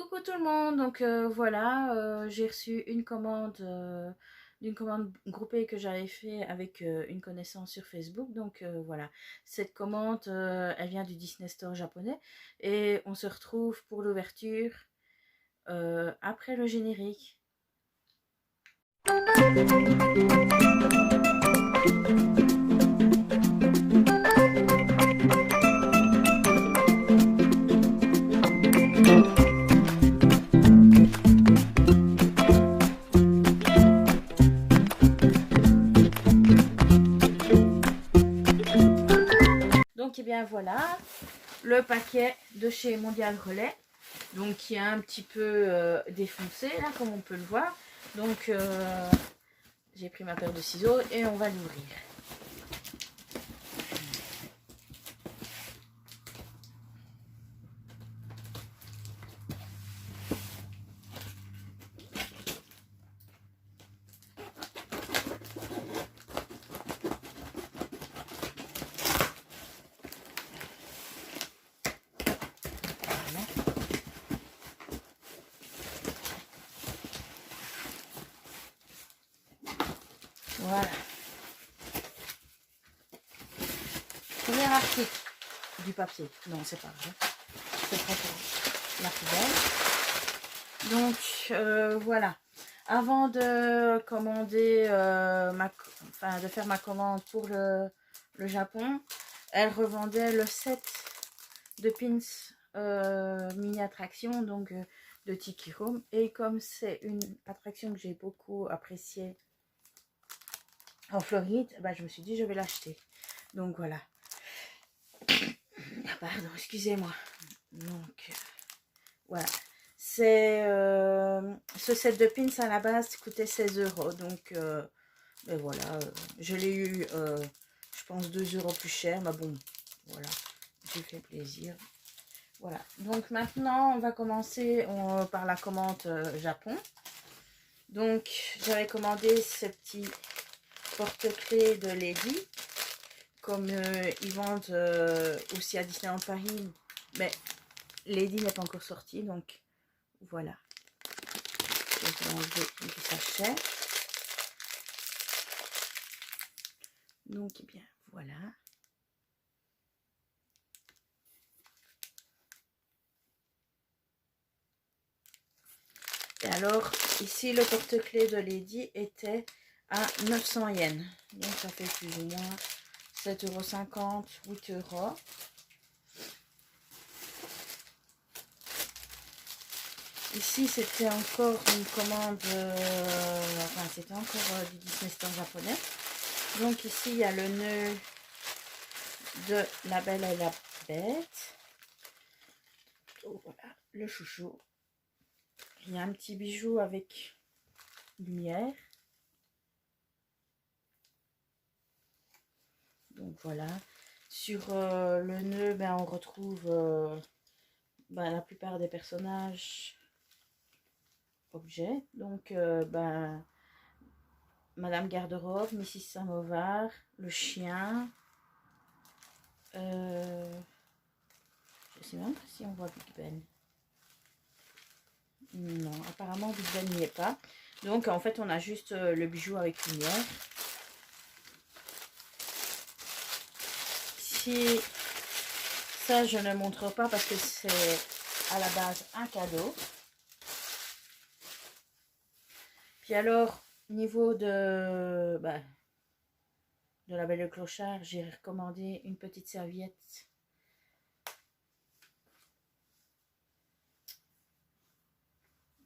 Coucou tout le monde, donc voilà, j'ai reçu une commande d'une commande groupée que j'avais fait avec une connaissance sur Facebook. Donc voilà, cette commande, elle vient du Disney Store japonais et on se retrouve pour l'ouverture après le générique. Donc et bien voilà, le paquet de chez Mondial Relais, donc qui est un petit peu défoncé là comme on peut le voir. Donc j'ai pris ma paire de ciseaux et on va l'ouvrir. Voilà. Premier article du papier. Non, c'est pas vrai. C'est prêt pour la poubelle. Donc, voilà. Avant de commander de faire ma commande pour le Japon, elle revendait le set de pins mini attraction, donc de Tiki Home. Et comme c'est une attraction que j'ai beaucoup appréciée en Floride, bah, je me suis dit je vais l'acheter. Donc voilà. Pardon, excusez-moi. Donc voilà. C'est ce set de pins à la base coûtait 16 €. Donc ben voilà, je l'ai eu, je pense 2 € plus cher. Mais bon, voilà, j'ai fait plaisir. Voilà. Donc maintenant, on va commencer par la commande Japon. Donc j'avais commandé ce petit porte-clés de Lady. Comme ils vendent aussi à Disneyland Paris, mais Lady n'est pas encore sortie, donc voilà. Je vais enlever le sachet. Donc, eh bien, voilà. Et alors, ici, le porte-clés de Lady était à 900 yens. Donc, ça fait plus ou moins 7,50 €, 8 €. Ici, c'était encore une commande, enfin, c'était encore du Disney Store japonais. Donc, ici, il y a le nœud de La Belle et la Bête. Oh, voilà, le chouchou. Il y a un petit bijou avec lumière. Donc voilà. Sur le nœud, ben, on retrouve ben, la plupart des personnages objets. Donc ben, Madame Garde-robe, Mrs Samovar, le chien. Je sais même pas si on voit Big Ben. Non, apparemment Big Ben n'y est pas. Donc en fait on a juste le bijou avec lumière. Ici, ça je ne montre pas parce que c'est à la base un cadeau. Puis alors, niveau de La Belle et le Clochard, j'ai recommandé une petite serviette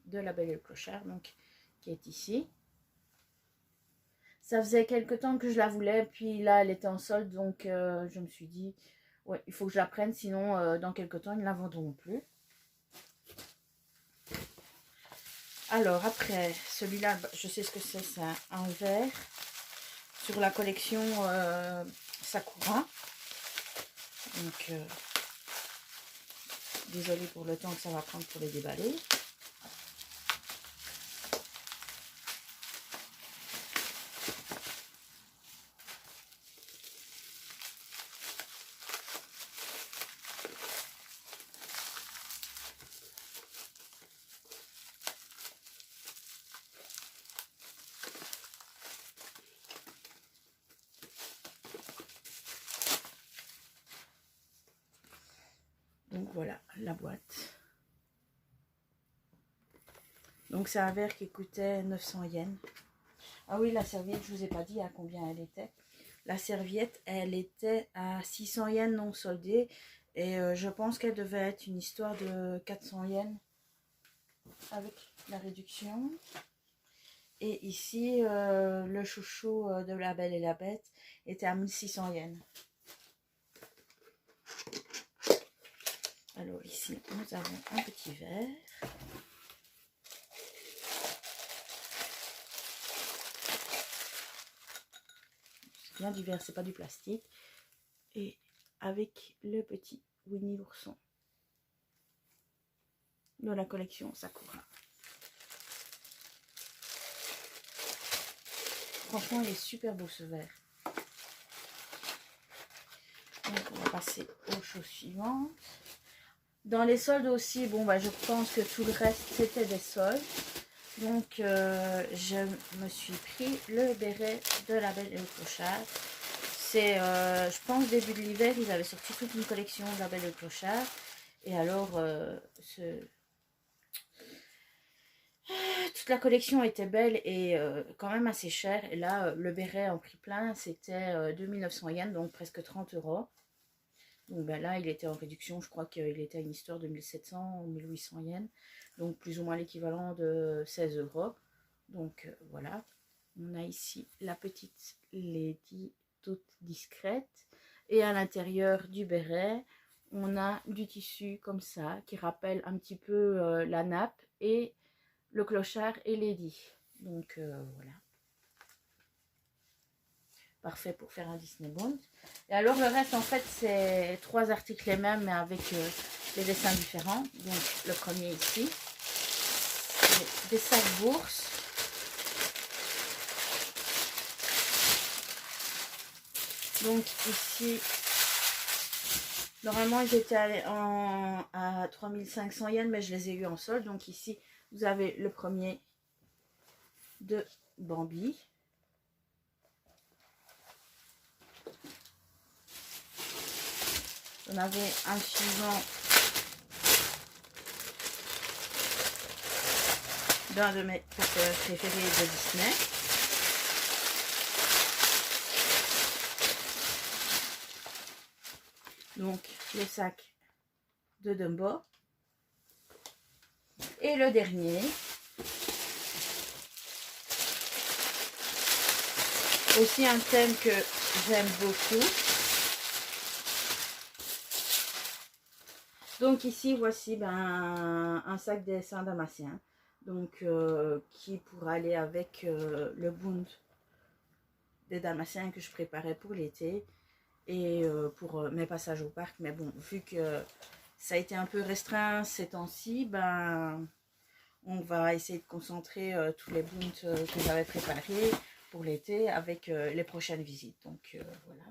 de La Belle et le Clochard, donc qui est ici. Ça faisait quelque temps que je la voulais, puis là elle était en solde, donc je me suis dit, ouais, il faut que je la prenne, sinon dans quelque temps ils ne la vendront plus. Alors après, celui-là, je sais ce que c'est un verre sur la collection Sakura. Donc, désolée pour le temps que ça va prendre pour les déballer. voilà la boîte. Donc c'est un verre qui coûtait 900 yens. Ah oui, la serviette, je vous ai pas dit à combien elle était. La serviette, elle était à 600 yens non soldée. Et je pense qu'elle devait être une histoire de 400 yens avec la réduction. Et ici, le chouchou de La Belle et la Bête était à 1600 yens. Alors ici, nous avons un petit verre. C'est bien du verre, c'est pas du plastique. Et avec le petit Winnie l'ourson de la collection Sakura. Franchement, il est super beau ce verre. Donc, on va passer aux choses suivantes. Dans les soldes aussi, bon, bah, je pense que tout le reste, c'était des soldes. Donc, je me suis pris le béret de La Belle et le Clochard. C'est, je pense, début de l'hiver, ils avaient sorti toute une collection de La Belle et le Clochard. Et alors, toute la collection était belle et quand même assez chère. Et là, le béret en prix plein, c'était 2900 yens, donc presque 30 €. Donc ben là, il était en réduction. Je crois qu'il était à une histoire de 1700 ou 1800 yens. Donc plus ou moins l'équivalent de 16 €. Donc voilà. On a ici la petite Lady toute discrète. Et à l'intérieur du béret, on a du tissu comme ça qui rappelle un petit peu la nappe et le clochard et Lady. Donc voilà. Parfait pour faire un Disney Bond. Et alors le reste en fait c'est 3 articles les mêmes mais avec des dessins différents. Donc le premier ici, c'est des sacs bourses. Donc ici, normalement ils étaient à 3500 yens mais je les ai eu en solde. Donc ici vous avez le premier de Bambi. On avait un suivant d'un de mes personnages préférés de Disney. Donc le sac de Dumbo. Et le dernier, aussi un thème que j'aime beaucoup. Donc ici, voici un sac des Saint-Damasiens. Donc qui pourra aller avec le Bund des Damasiens que je préparais pour l'été. Et pour mes passages au parc. Mais bon, vu que ça a été un peu restreint ces temps-ci, on va essayer de concentrer tous les bunts que j'avais préparés pour l'été avec les prochaines visites. Donc voilà.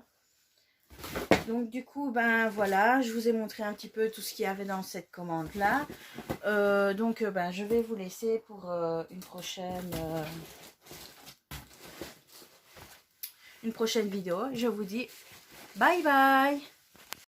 Donc du coup, voilà, je vous ai montré un petit peu tout ce qu'il y avait dans cette commande-là. Donc je vais vous laisser pour une prochaine vidéo. Je vous dis bye bye.